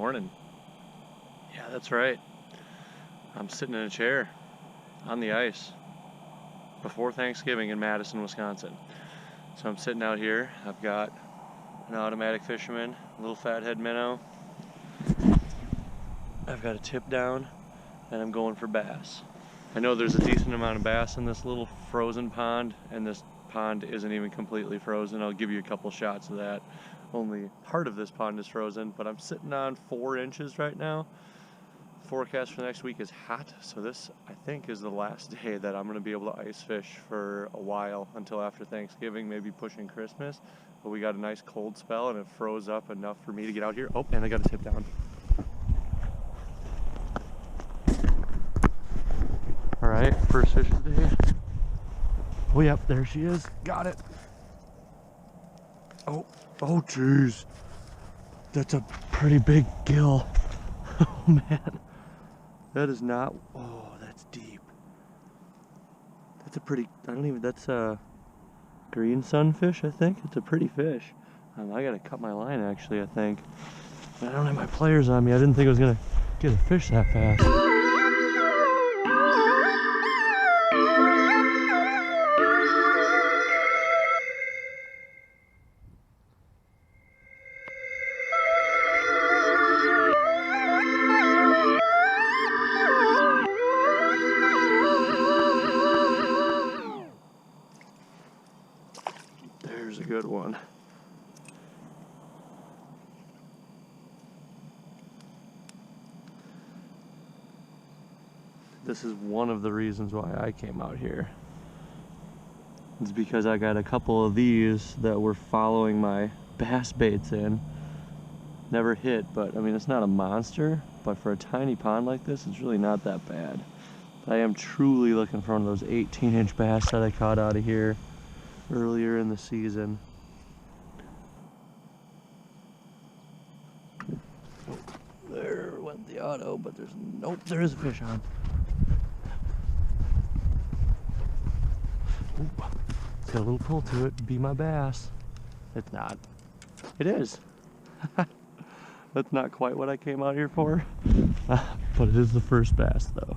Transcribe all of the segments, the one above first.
morning. Yeah, that's right. I'm sitting in a chair on the ice before Thanksgiving in Madison, Wisconsin. So I'm sitting out here. I've got an automatic fisherman, a little fathead minnow. I've got a tip down, and I'm going for bass. I know there's a decent amount of bass in this little frozen pond, and this pond isn't even completely frozen. I'll give you a couple shots of that. Only part of this pond is frozen, but I'm sitting on 4 inches right now. Forecast for next week is hot, so this, I think, is the last day that I'm going to be able to ice fish for a while until after Thanksgiving, maybe pushing Christmas. But we got a nice cold spell, and it froze up enough for me to get out here. Oh, and I got a tip down. All right, first fish of the day. Oh, yep, there she is. Got it. Oh, jeez. That's a pretty big gill. Oh, man. That is not, oh, that's deep. That's a pretty, that's a green sunfish, I think. It's a pretty fish. I gotta cut my line, actually, I think. I don't have my pliers on me. I didn't think I was gonna get a fish that fast. There's a good one. This is one of the reasons why I came out here. It's because I got a couple of these that were following my bass baits in. Never hit, but I mean, it's not a monster, but for a tiny pond like this, it's really not that bad. But I am truly looking for one of those 18-inch bass that I caught out of here earlier in the season. Oh, there went the auto, but there's, nope, there is a fish on. Ooh, it's got a little pull to it. Be my bass. It's not. It is. That's not quite what I came out here for, but it is the first bass, though.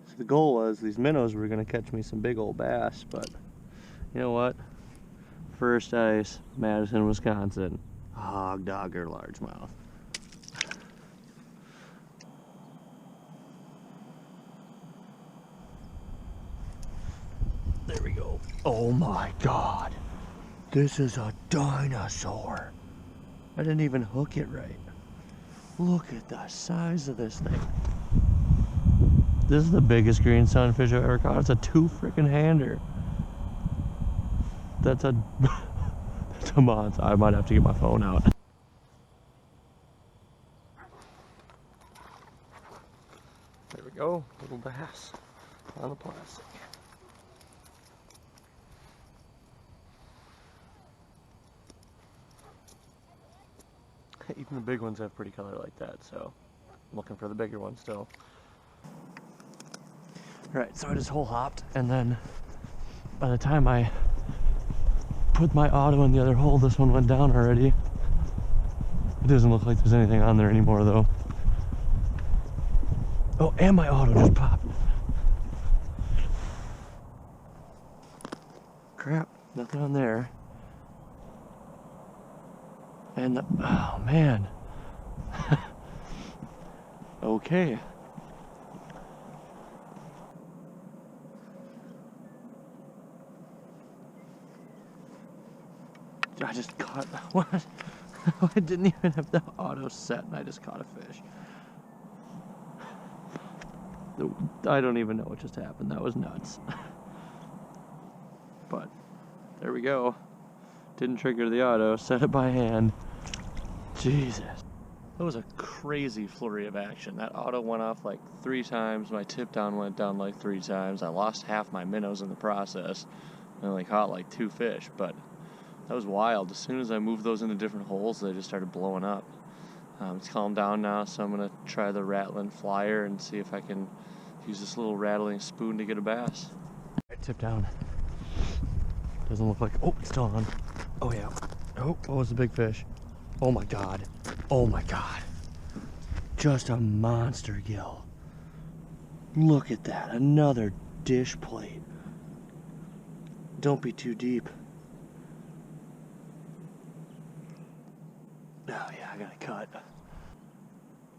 So the goal was these minnows were going to catch me some big old bass, but you know what? First ice, Madison, Wisconsin. Hog dogger largemouth. There we go. Oh my God. This is a dinosaur. I didn't even hook it right. Look at the size of this thing. This is the biggest green sunfish I've ever caught. It's a 2 freaking hander. That's a monster. I might have to get my phone out. There we go. Little bass on the plastic. Even the big ones have pretty color like that, so I'm looking for the bigger one still. Alright, so I just hole hopped, and then by the time I put my auto in the other hole, this one went down already. It doesn't look like there's anything on there anymore, though. Oh, and my auto just popped. Crap, nothing on there. And the, oh man. Okay. I just caught, what? I didn't even have the auto set and I just caught a fish. I don't even know what just happened. That was nuts. But there we go. Didn't trigger the auto, set it by hand. Jesus. That was a crazy flurry of action. That auto went off like 3 times. My tip down went down like 3 times. I lost half my minnows in the process. I only caught like 2 fish, but that was wild. As soon as I moved those into different holes, they just started blowing up. It's calmed down now, so I'm going to try the rattling flyer and see if I can use this little rattling spoon to get a bass. Tip down. Doesn't look like, oh, it's still on. Oh yeah. Oh, it's a big fish. Oh my God. Oh my God. Just a monster gill. Look at that, another dish plate. Don't be too deep. Oh yeah, I gotta cut.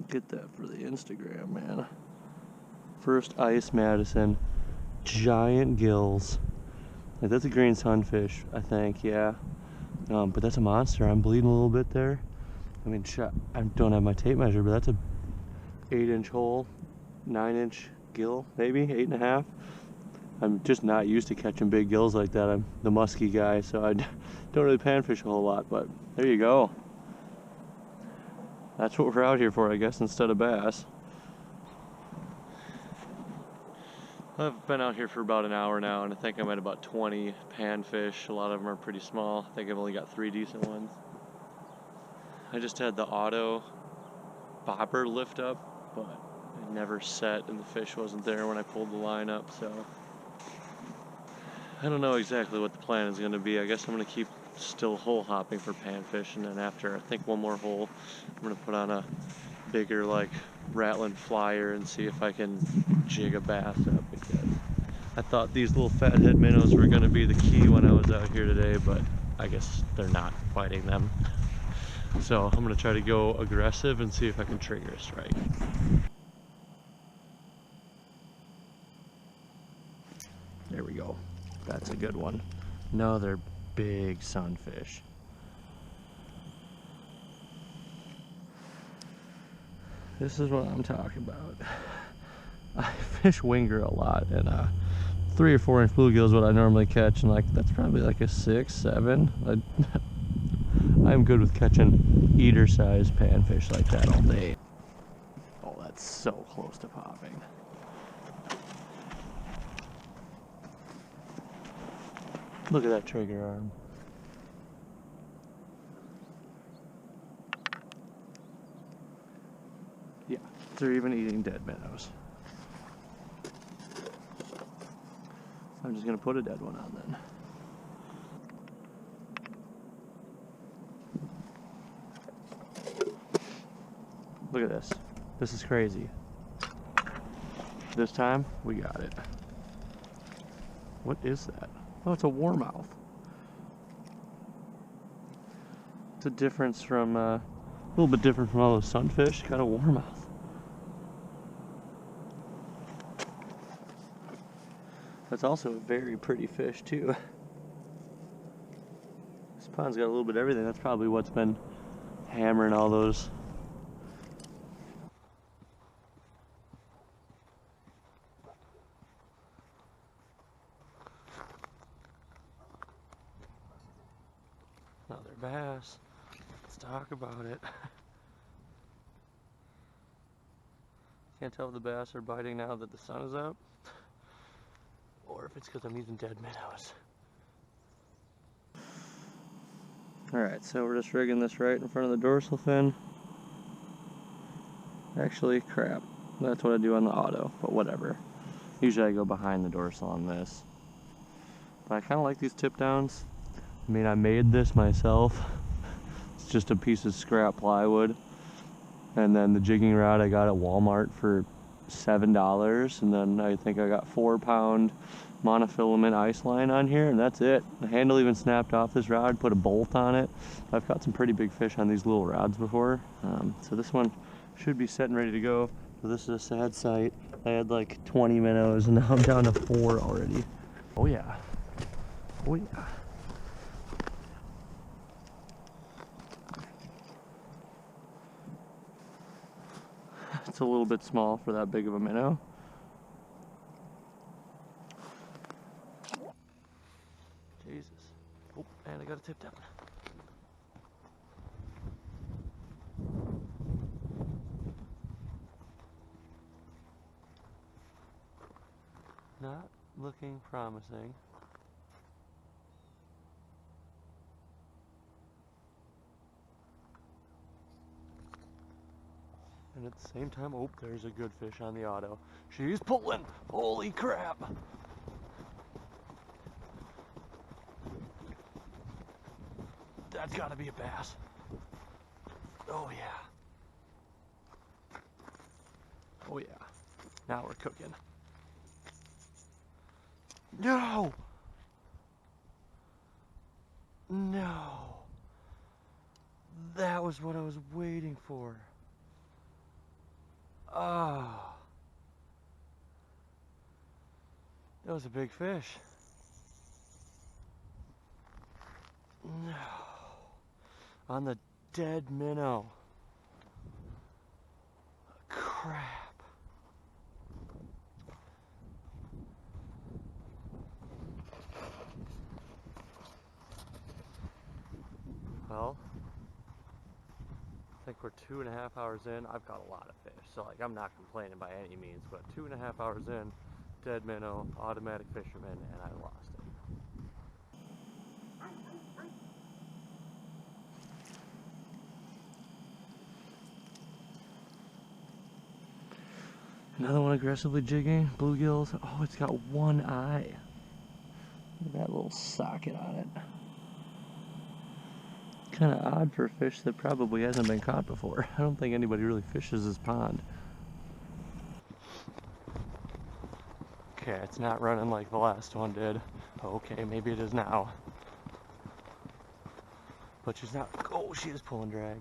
Get that for the Instagram, man. First ice Madison. Giant gills. Like, that's a green sunfish, I think, yeah. But that's a monster. I'm bleeding a little bit there. I mean, I don't have my tape measure, but that's a 8-inch hole, 9-inch gill, maybe 8.5. I'm just not used to catching big gills like that. I'm the musky guy, so I don't really panfish a whole lot, but there you go. That's what we're out here for, I guess, instead of bass. I've been out here for about an hour now, and I think I'm at about 20 panfish. A lot of them are pretty small. I think I've only got 3 decent ones. I just had the auto bobber lift up, but it never set, and the fish wasn't there when I pulled the line up, so I don't know exactly what the plan is going to be. I guess I'm going to keep still hole hopping for panfish, and then after I think one more hole, I'm going to put on a bigger, like, rattling flyer and see if I can jig a bass up, because I thought these little fathead minnows were going to be the key when I was out here today, but I guess they're not fighting them. So I'm going to try to go aggressive and see if I can trigger a strike. There we go. That's a good one. Another big sunfish. This is what I'm talking about. I fish winger a lot, and 3 or 4 inch bluegill is what I normally catch, and like that's probably like a 6, 7. I'm good with catching eater-sized panfish like that all day. Oh, that's so close to popping. Look at that trigger arm. Yeah, they're even eating dead minnows. I'm just gonna put a dead one on then. Look at this. This is crazy. This time, we got it. What is that? Oh, it's a warmouth. It's a difference from, a little bit different from all those sunfish. Got a warmouth. That's also a very pretty fish too. This pond's got a little bit of everything. That's probably what's been hammering all those. Another bass. Let's talk about it. Can't tell if the bass are biting now that the sun is up, or if it's because I'm using dead minnows. Alright, so we're just rigging this right in front of the dorsal fin. Actually, crap. That's what I do on the auto, but whatever. Usually I go behind the dorsal on this. But I kind of like these tip downs. I mean, I made this myself. It's just a piece of scrap plywood. And then the jigging rod I got at Walmart for $7. And then I think I got 4-pound monofilament ice line on here, and that's it. The handle even snapped off this rod, put a bolt on it. I've caught some pretty big fish on these little rods before. So this one should be set and ready to go. So this is a sad sight. I had like 20 minnows and now I'm down to 4 already. Oh yeah. Oh yeah. It's a little bit small for that big of a minnow. Jesus. Oh, and I got a tip down. Not looking promising. And at the same time, oh, there's a good fish on the auto. She's pulling! Holy crap! That's gotta be a bass. Oh yeah. Oh yeah. Now we're cooking. No! No! That was what I was waiting for. Oh. That was a big fish. No. On the dead minnow. Crap. Well, I think we're 2.5 hours in. I've got a lot of fish, so like I'm not complaining by any means, but 2.5 hours in, dead minnow, automatic fisherman, and I lost it. Another one aggressively jigging, bluegills. Oh, it's got one eye. Look at that little socket on it. Kind of odd for a fish that probably hasn't been caught before. I don't think anybody really fishes this pond. Okay, it's not running like the last one did. Okay, maybe it is now. But she's not. Oh, she is pulling drag.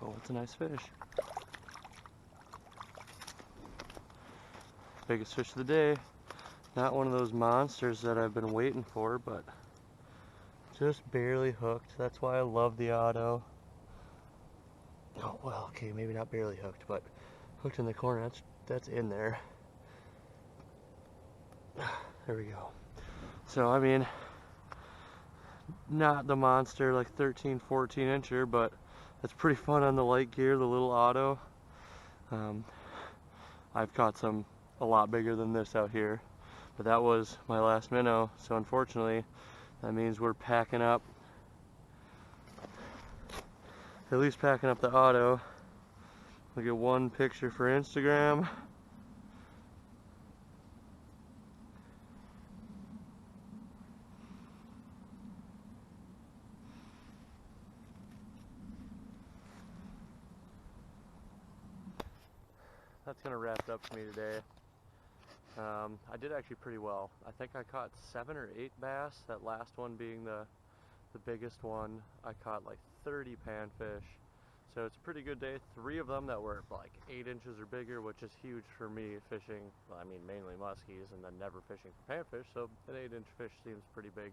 Oh, it's a nice fish. Biggest fish of the day. Not one of those monsters that I've been waiting for, but just barely hooked. That's why I love the auto. Oh, well, okay, maybe not barely hooked, but hooked in the corner. That's in there. There we go. So, I mean, not the monster, like 13, 14 incher, but it's pretty fun on the light gear, the little auto. I've caught some a lot bigger than this out here, but that was my last minnow, so unfortunately that means we're packing up, at least packing up the auto. We'll get one picture for Instagram. That's gonna wrap it up for me today. I did actually pretty well. I think I caught 7 or 8 bass, that last one being the biggest one. I caught like 30 panfish, so it's a pretty good day. 3 of them that were like 8 inches or bigger, which is huge for me fishing, well, I mean mainly muskies and then never fishing for panfish, so an 8-inch fish seems pretty big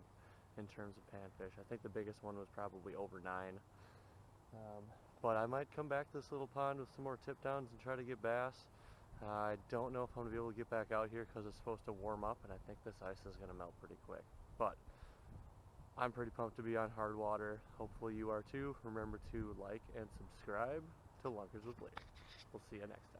in terms of panfish. I think the biggest one was probably over 9. But I might come back to this little pond with some more tip downs and try to get bass. I don't know if I'm going to be able to get back out here because it's supposed to warm up, and I think this ice is going to melt pretty quick. But I'm pretty pumped to be on hard water. Hopefully you are too. Remember to like and subscribe to Lunkers with Lee. We'll see you next time.